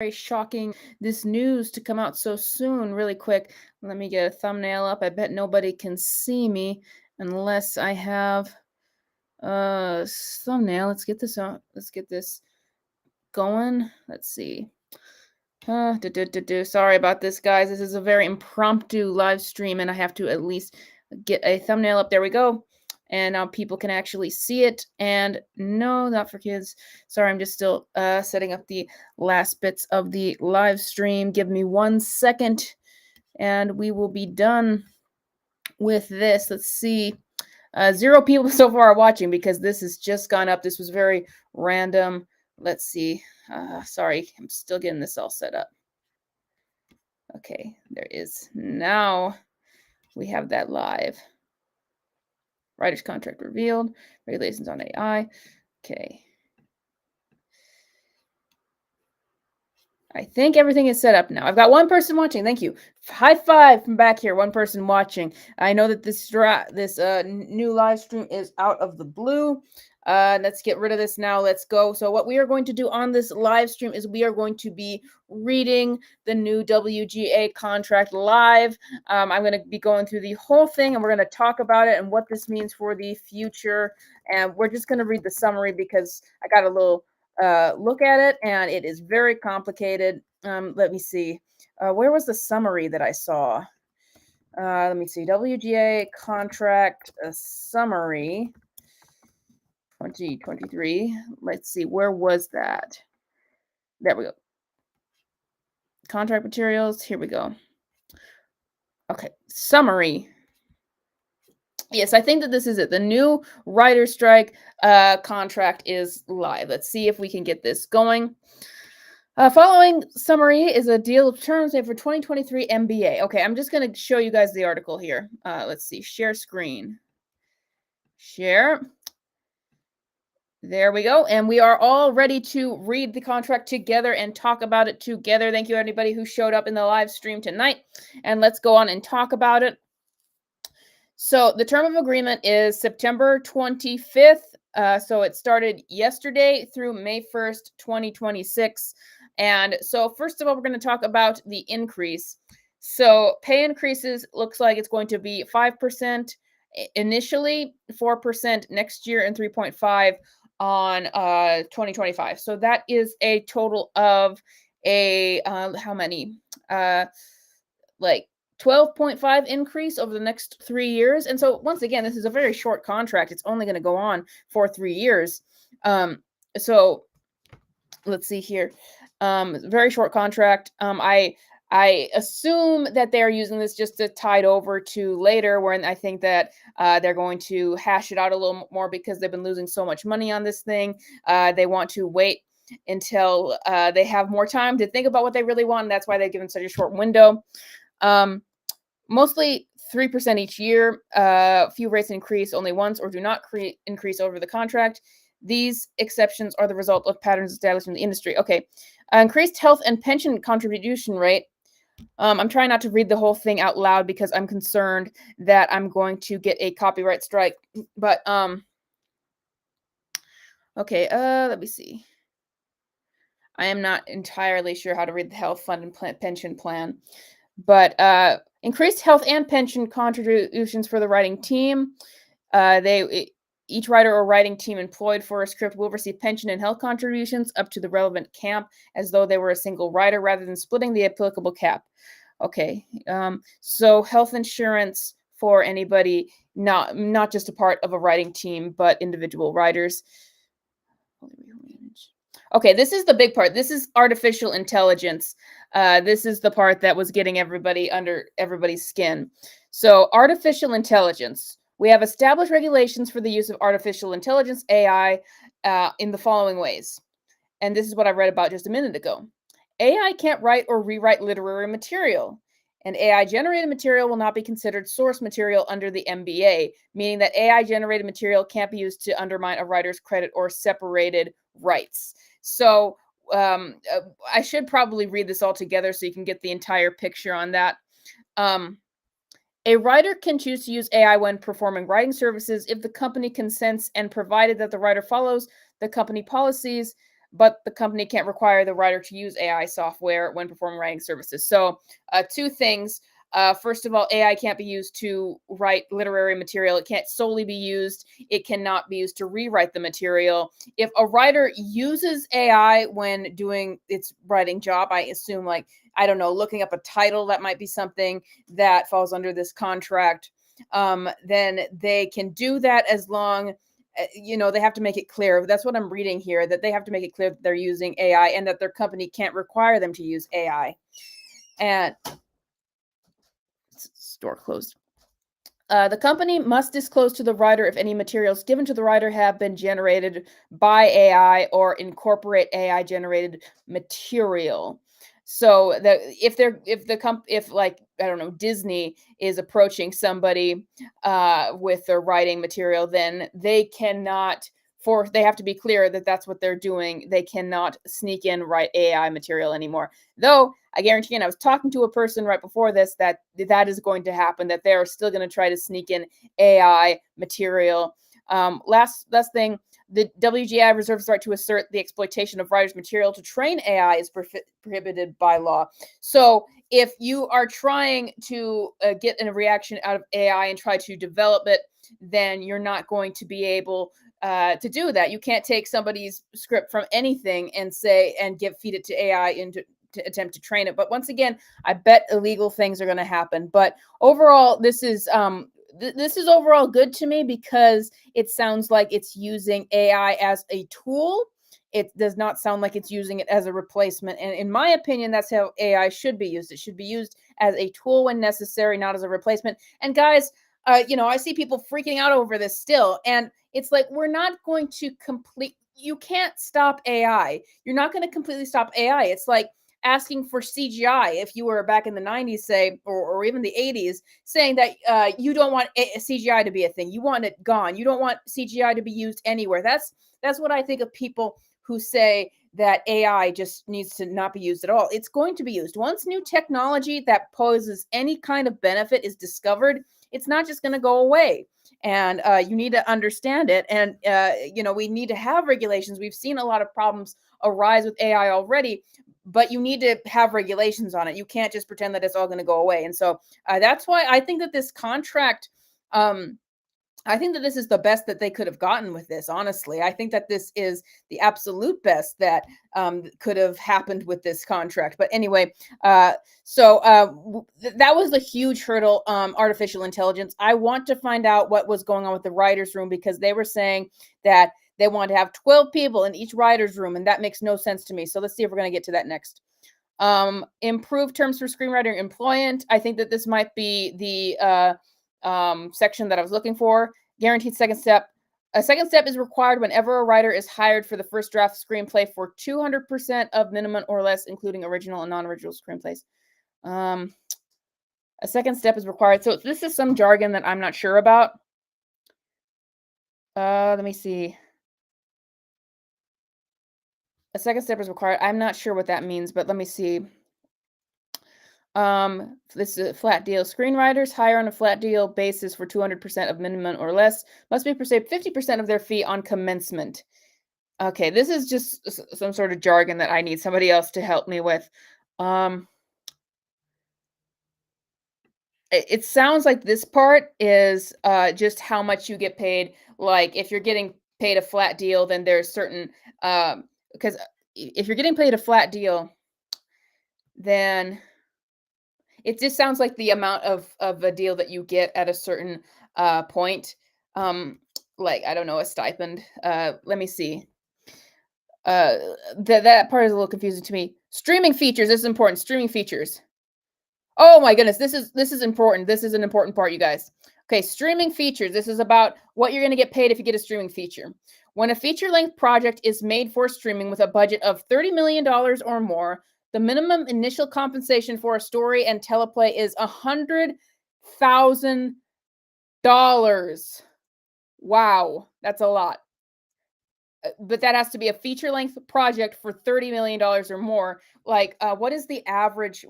Very shocking this news to come out so soon. Really quick, let me get a thumbnail up. I bet nobody can see me unless I have a thumbnail. Let's get this out. Let's get this going. Let's see. Sorry about this, guys. This is a very impromptu live stream, and I have to at least get a thumbnail up. There we go. And now people can actually see it. And no, not for kids. Sorry, I'm just still setting up the last bits of the live stream. Give me 1 second, and we will be done with this. Let's see. 0 people so far watching because this has just gone up. This was very random. Let's see. Sorry, I'm still getting this all set up. Okay, there is. Now we have that live. Writer's contract revealed. Regulations on AI. Okay. I think everything is set up now. I've got 1 person watching. Thank you. High five from back here. 1 person watching. I know that this new live stream is out of the blue. Let's get rid of this now. Let's go. So what we are going to do on this live stream is we are going to be reading the new WGA contract live. I'm going to be going through the whole thing, and we're going to talk about it and what this means for the future. And we're just going to read the summary because I got a little look at it, and it is very complicated. Let me see. Where was the summary that I saw? Let me see. WGA contract summary 2023. Let's see. Where was that? There we go. Contract materials. Here we go. Okay. Summary. Yes, I think that this is it. The new writer's strike contract is live. Let's see if we can get this going. Following summary is a deal of terms for 2023 MBA. Okay, I'm just going to show you guys the article here. Let's see. Share screen. Share. There we go. And we are all ready to read the contract together and talk about it together. Thank you, anybody who showed up in the live stream tonight. And let's go on and talk about it. So the term of agreement is September 25th. So it started yesterday through May 1st, 2026. And so first of all, we're going to talk about the increase. So pay increases looks like it's going to be 5% initially, 4% next year, and 3.5 on 2025. So that is a total of how many? Like 12.5 increase over the next 3 years. And so once again, this is a very short contract. It's only going to go on for 3 years. So let's see here. Very short contract. I assume that they're using this just to tide over to later, when I think that they're going to hash it out a little more because they've been losing so much money on this thing. They want to wait until they have more time to think about what they really want. And that's why they've given such a short window. Mostly 3% each year. Few rates increase only once or do not increase over the contract. These exceptions are the result of patterns established in the industry. Okay. Increased health and pension contribution rate. I'm trying not to read the whole thing out loud because I'm concerned that I'm going to get a copyright strike. But okay, let me see. I am not entirely sure how to read the health fund and pension plan. But increased health and pension contributions for the writing team. Each writer or writing team employed for a script will receive pension and health contributions up to the relevant cap as though they were a single writer rather than splitting the applicable cap. Okay, so health insurance for anybody, not just a part of a writing team, but individual writers. Okay, this is the big part. This is artificial intelligence. This is the part that was getting everybody under everybody's skin. So artificial intelligence. We have established regulations for the use of artificial intelligence, AI, in the following ways. And this is what I read about just a minute ago. AI can't write or rewrite literary material. And AI-generated material will not be considered source material under the MBA, meaning that AI-generated material can't be used to undermine a writer's credit or separated rights. So I should probably read this all together so you can get the entire picture on that. A writer can choose to use AI when performing writing services if the company consents and provided that the writer follows the company policies but the company can't require the writer to use AI software when performing writing services. So, two things. First of all, AI can't be used to write literary material. It can't solely be used. It cannot be used to rewrite the material. If a writer uses AI when doing its writing job, I assume, like, I don't know, looking up a title, that might be something that falls under this contract. Then they can do that as long, they have to make it clear. That's what I'm reading here, that they have to make it clear that they're using AI and that their company can't require them to use AI. And store closed. The company must disclose to the writer if any materials given to the writer have been generated by AI or incorporate AI generated material. So that if like, I don't know, Disney is approaching somebody with their writing material, then they have to be clear that that's what they're doing. They cannot sneak in write AI material anymore. Though I guarantee, and I was talking to a person right before this, that is going to happen, that they are still going to try to sneak in AI material. Last thing, the WGA reserves the right to assert the exploitation of writers' material to train AI is prohibited by law. So if you are trying to get a reaction out of AI and try to develop it, then you're not going to be able to do that. You can't take somebody's script from anything and feed it to AI to attempt to train it. But once again, I bet illegal things are going to happen. But overall, this is overall good to me because it sounds like it's using AI as a tool. It does not sound like it's using it as a replacement. And in my opinion, that's how AI should be used. It should be used as a tool when necessary, not as a replacement. And guys, I see people freaking out over this still. And it's like, we're not going to you can't stop AI. You're not going to completely stop AI. It's like asking for CGI if you were back in the 90s, say, or even the 80s, saying that you don't want CGI to be a thing. You want it gone. You don't want CGI to be used anywhere. That's what I think of people who say that AI just needs to not be used at all. It's going to be used. Once new technology that poses any kind of benefit is discovered, it's not just going to go away. And you need to understand it. And, we need to have regulations. We've seen a lot of problems arise with AI already, but you need to have regulations on it. You can't just pretend that it's all going to go away. And so that's why I think that this contract, I think that this is the best that they could have gotten with this, honestly. I think that this is the absolute best that could have happened with this contract. But anyway, that was a huge hurdle, artificial intelligence. I want to find out what was going on with the writer's room, because they were saying that they want to have 12 people in each writer's room, and that makes no sense to me. So let's see if we're going to get to that next. Improved terms for screenwriter employment. I think that this might be the section that I was looking for. Guaranteed second step. A second step is required whenever a writer is hired for the first draft screenplay for 200% of minimum or less, including original and non-original screenplays. A second step is required. So this is some jargon that I'm not sure about. Let me see. A second step is required. I'm not sure what that means, but let me see. This is a flat deal. Screenwriters hire on a flat deal basis for 200% of minimum or less must be paid 50% of their fee on commencement. Okay, this is just some sort of jargon that I need somebody else to help me with. It sounds like this part is just how much you get paid. Like if you're getting paid a flat deal, then there's certain because if you're getting paid a flat deal, then it just sounds like the amount of a deal that you get at a certain point. Like, I don't know, a stipend. Let me see. That part is a little confusing to me. Streaming features. This is important. Streaming features. Oh my goodness, this is important. This is an important part, you guys. Okay, streaming features. This is about what you're going to get paid if you get a streaming feature. When a feature-length project is made for streaming with a budget of $30 million or more, the minimum initial compensation for a story and teleplay is $100,000. Wow, that's a lot. But that has to be a feature-length project for $30 million or more. Like, what is the average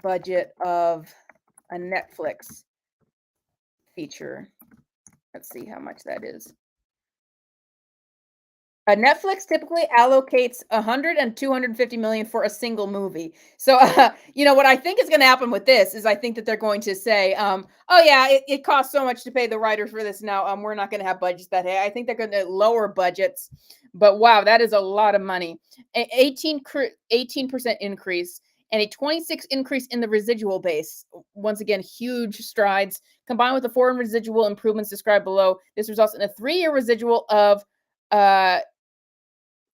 budget of a Netflix feature? Let's see how much that is. Netflix typically allocates 100 and 250 million for a single movie. So, what I think is going to happen with this is I think that they're going to say, oh yeah, it costs so much to pay the writers for this now. We're not going to have budgets that high. I think they're going to lower budgets, but wow, that is a lot of money. 18% increase and a 26 increase in the residual base. Once again, huge strides combined with the foreign residual improvements described below. This results in a 3-year residual of uh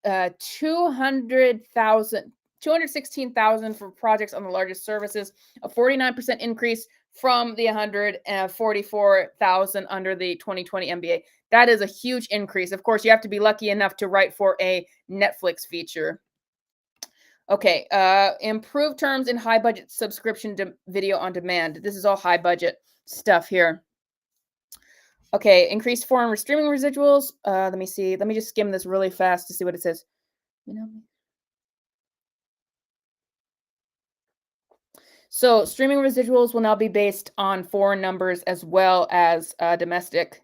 200,000, 216,000 for projects on the largest services, a 49% increase from the 144,000 under the 2020 MBA. That is a huge increase. Of course, you have to be lucky enough to write for a Netflix feature. Okay, improved terms in high budget subscription video on demand. This is all high budget stuff here. Okay, increased foreign streaming residuals. Let me see. Let me just skim this really fast to see what it says. So streaming residuals will now be based on foreign numbers as well as domestic.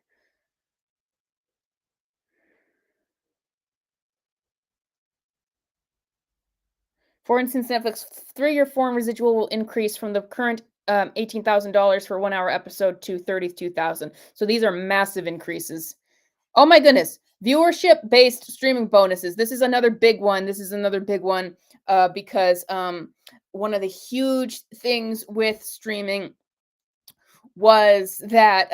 For instance, Netflix 3-year foreign residual will increase from the current $18,000 for 1-hour episode to $32,000. So these are massive increases. Oh my goodness. Viewership based streaming bonuses. This is another big one. Because one of the huge things with streaming was that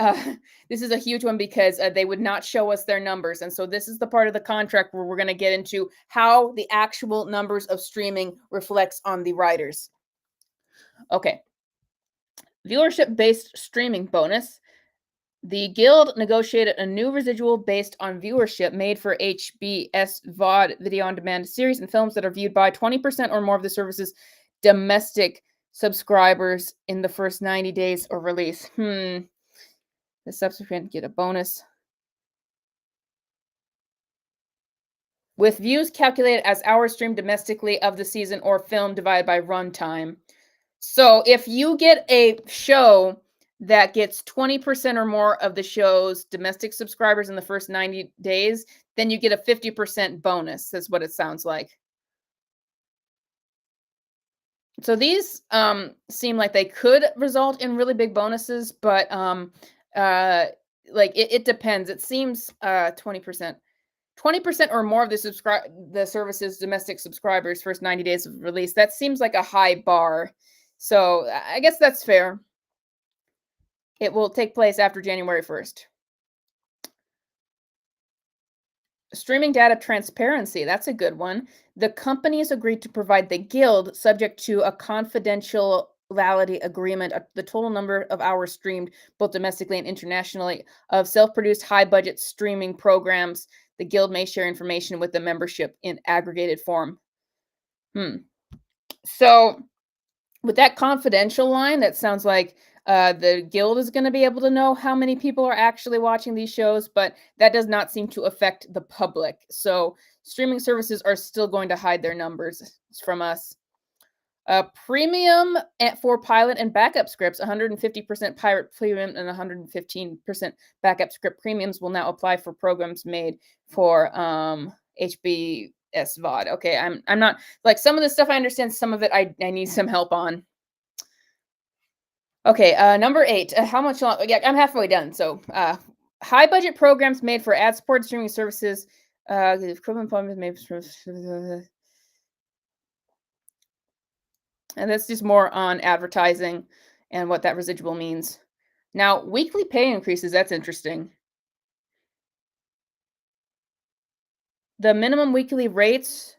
this is a huge one because they would not show us their numbers. And so this is the part of the contract where we're going to get into how the actual numbers of streaming reflects on the writers. Okay. Viewership based streaming bonus. The Guild negotiated a new residual based on viewership made for HBS VOD video on demand series and films that are viewed by 20% or more of the service's domestic subscribers in the first 90 days of release. The subsequent get a bonus. With views calculated as hours streamed domestically of the season or film divided by runtime. So if you get a show that gets 20% or more of the show's domestic subscribers in the first 90 days, then you get a 50% bonus. That's what it sounds like. So these seem like they could result in really big bonuses, but it depends. It seems 20%. 20% or more of the service's domestic subscribers first 90 days of release. That seems like a high bar. So I guess that's fair. It will take place after January 1st. Streaming data transparency, that's a good one. The companies agreed to provide the Guild, subject to a confidentiality agreement, the total number of hours streamed, both domestically and internationally, of self-produced high-budget streaming programs. The Guild may share information with the membership in aggregated form. So with that confidential line, that sounds like the Guild is going to be able to know how many people are actually watching these shows, but that does not seem to affect the public. So streaming services are still going to hide their numbers from us. Premium for pilot and backup scripts, 150% pirate premium and 115% backup script premiums will now apply for programs made for HBS VOD. Okay, I'm not like some of the stuff I understand, some of it I need some help on. Okay, number 8. How much long? Yeah, I'm halfway done. So, high budget programs made for ad supported streaming services. The equivalent programs made for, and that's just more on advertising and what that residual means. Now, weekly pay increases. That's interesting. The minimum weekly rates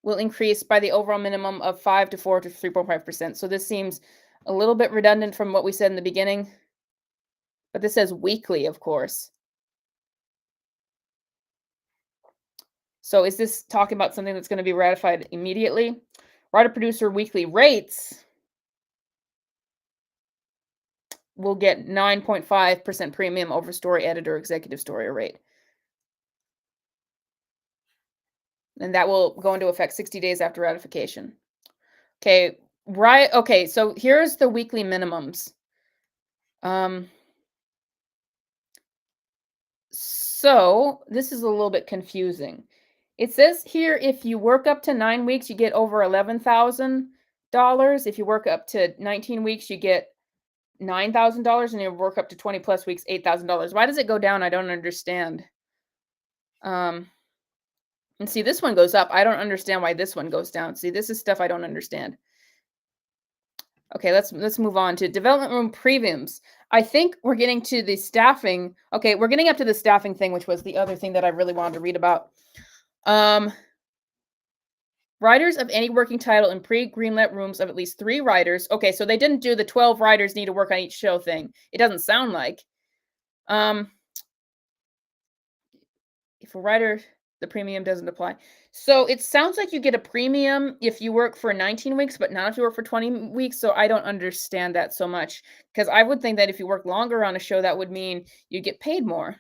will increase by the overall minimum of 5 to 4 to 3.5%. So this seems a little bit redundant from what we said in the beginning, but this says weekly, of course. So is this talking about something that's going to be ratified immediately? Writer-producer weekly rates will get 9.5% premium over story editor executive story rate. And that will go into effect 60 days after ratification. Okay, right. Okay, so here's the weekly minimums. So this is a little bit confusing It says here if you work up to 9 weeks, you get over $11,000. If you work up to 19 weeks, you get $9,000, and you work up to 20 plus weeks, $8,000. Why does it go down? I don't understand. Um, and see, this one goes up. I don't understand why this one goes down. See, this is stuff I don't understand. Okay, let's move on to development room premiums. I think we're getting to the staffing. Okay, we're getting up to the staffing thing, which was the other thing that I really wanted to read about. Writers of any working title in pre-greenlit rooms of at least 3 writers. Okay, so they didn't do the 12 writers need to work on each show thing. It doesn't sound like. If a writer, the premium doesn't apply. So it sounds like you get a premium if you work for 19 weeks, but not if you work for 20 weeks. So I don't understand that so much because I would think that if you work longer on a show, that would mean you get paid more.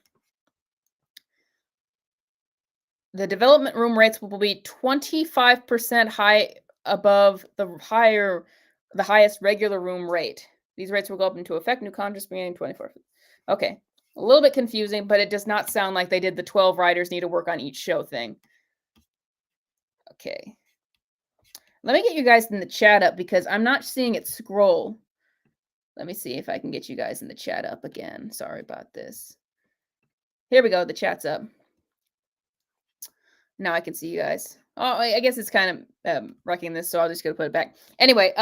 The development room rates will be 25% high above the highest regular room rate. These rates will go up into effect. New contracts beginning 24. Okay. A little bit confusing, but it does not sound like they did the 12 writers need to work on each show thing. Okay. Let me get you guys in the chat up because I'm not seeing it scroll. Let me see if I can get you guys in the chat up again. Sorry about this. Here we go. The chat's up. Now I can see you guys. Oh, I guess it's kind of wrecking this, so I'll just go put it back. Anyway,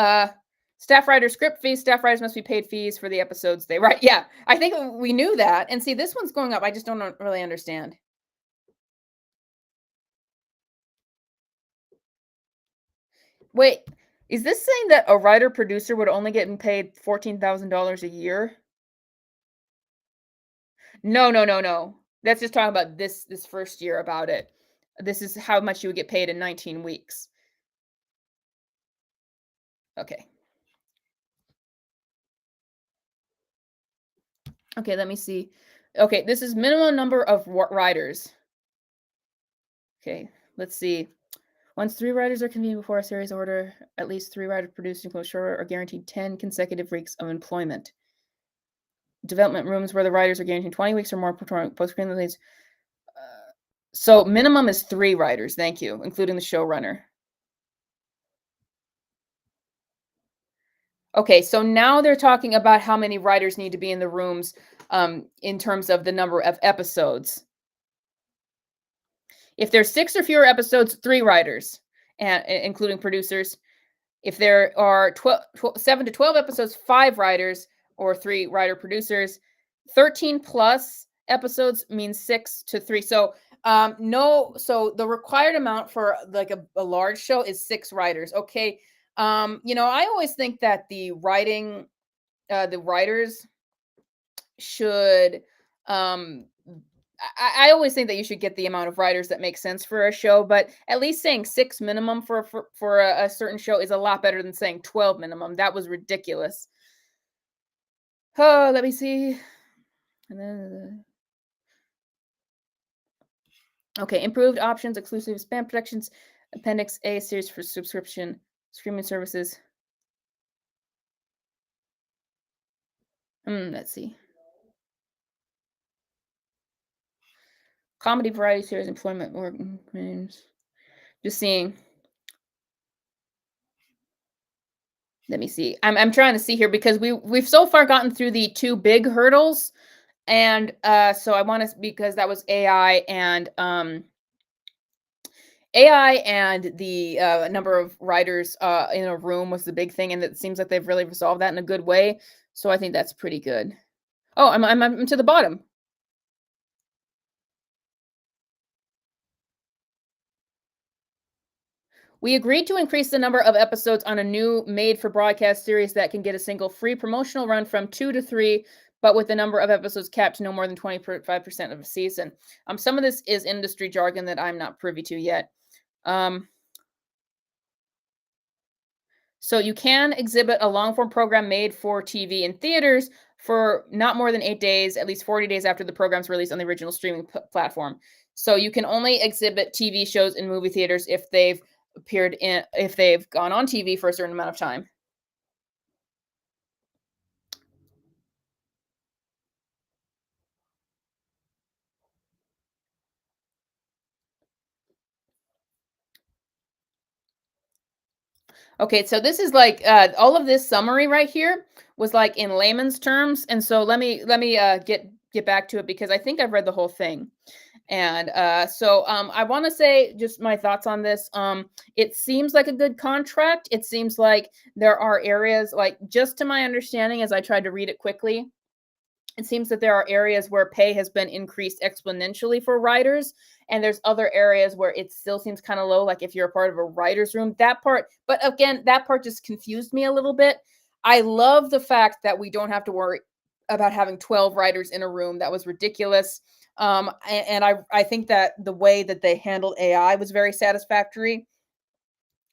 staff writer script fees. Staff writers must be paid fees for the episodes they write. Yeah, I think we knew that. And see, this one's going up. I just don't really understand. Wait, is this saying that a writer producer would only get paid $14,000 a year? No. That's just talking about this first year about it. This is how much you would get paid in 19 weeks. Okay. Okay, let me see. Okay, this is minimum number of writers. Okay, let's see. Once 3 writers are convened before a series order, at least 3 writers producing close short are guaranteed 10 consecutive weeks of employment. Development rooms where the writers are guaranteed 20 weeks or more post-screen leads. So minimum is 3 writers, thank you, including the showrunner. Okay, so now they're talking about how many writers need to be in the rooms in terms of the number of episodes. If there's 6 or fewer episodes, 3 writers, and including producers. If there are 7 to 12 episodes, 5 writers or 3 writer producers. 13 plus episodes means 6 to 3. So so the required amount for like a large show is 6 writers. Okay. I always think that the writers should I always think that you should get the amount of writers that make sense for a show, but at least saying 6 minimum for a certain show is a lot better than saying 12 minimum. That was ridiculous. Oh, let me see. And then okay, improved options, exclusive spam protections, Appendix A series for subscription streaming services. Let's see. Comedy variety series, employment work names. Just seeing. Let me see. I'm trying to see here because we've so far gotten through the 2 big hurdles, and so I want to because that was AI and the number of writers in a room was the big thing, and it seems like they've really resolved that in a good way. So I think that's pretty good. Oh, I'm to the bottom. We agreed to increase the number of episodes on a new made-for-broadcast series that can get a single free promotional run from 2 to 3, but with the number of episodes capped to no more than 25% of a season. Some of this is industry jargon that I'm not privy to yet. So you can exhibit a long-form program made for TV in theaters for not more than 8 days, at least 40 days after the program's release on the original streaming platform. So you can only exhibit TV shows in movie theaters if they've gone on TV for a certain amount of time. Okay, so this is like all of this summary right here was like in layman's terms, and so let me get back to it because I think I've read the whole thing. And I want to say just my thoughts on this. It seems like a good contract. It seems like there are areas, like just to my understanding, as I tried to read it quickly, it seems that there are areas where pay has been increased exponentially for writers, and there's other areas where it still seems kind of low, like if you're a part of a writer's room, that part. But again, that part just confused me a little bit. I love the fact that we don't have to worry about having 12 writers in a room. That was ridiculous. I think that the way that they handled AI was very satisfactory.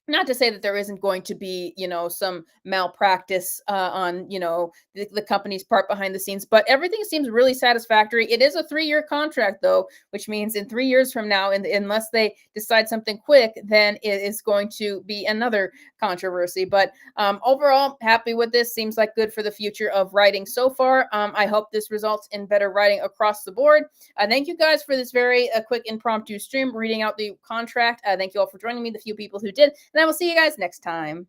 Not to say that there isn't going to be, some malpractice on, the company's part behind the scenes, but everything seems really satisfactory. It is a 3-year contract, though, which means in 3 years from now, unless they decide something quick, then it is going to be another controversy. But overall, happy with this. Seems like good for the future of writing so far. I hope this results in better writing across the board. Thank you guys for this very quick impromptu stream reading out the contract. Thank you all for joining me, the few people who did. And I will see you guys next time.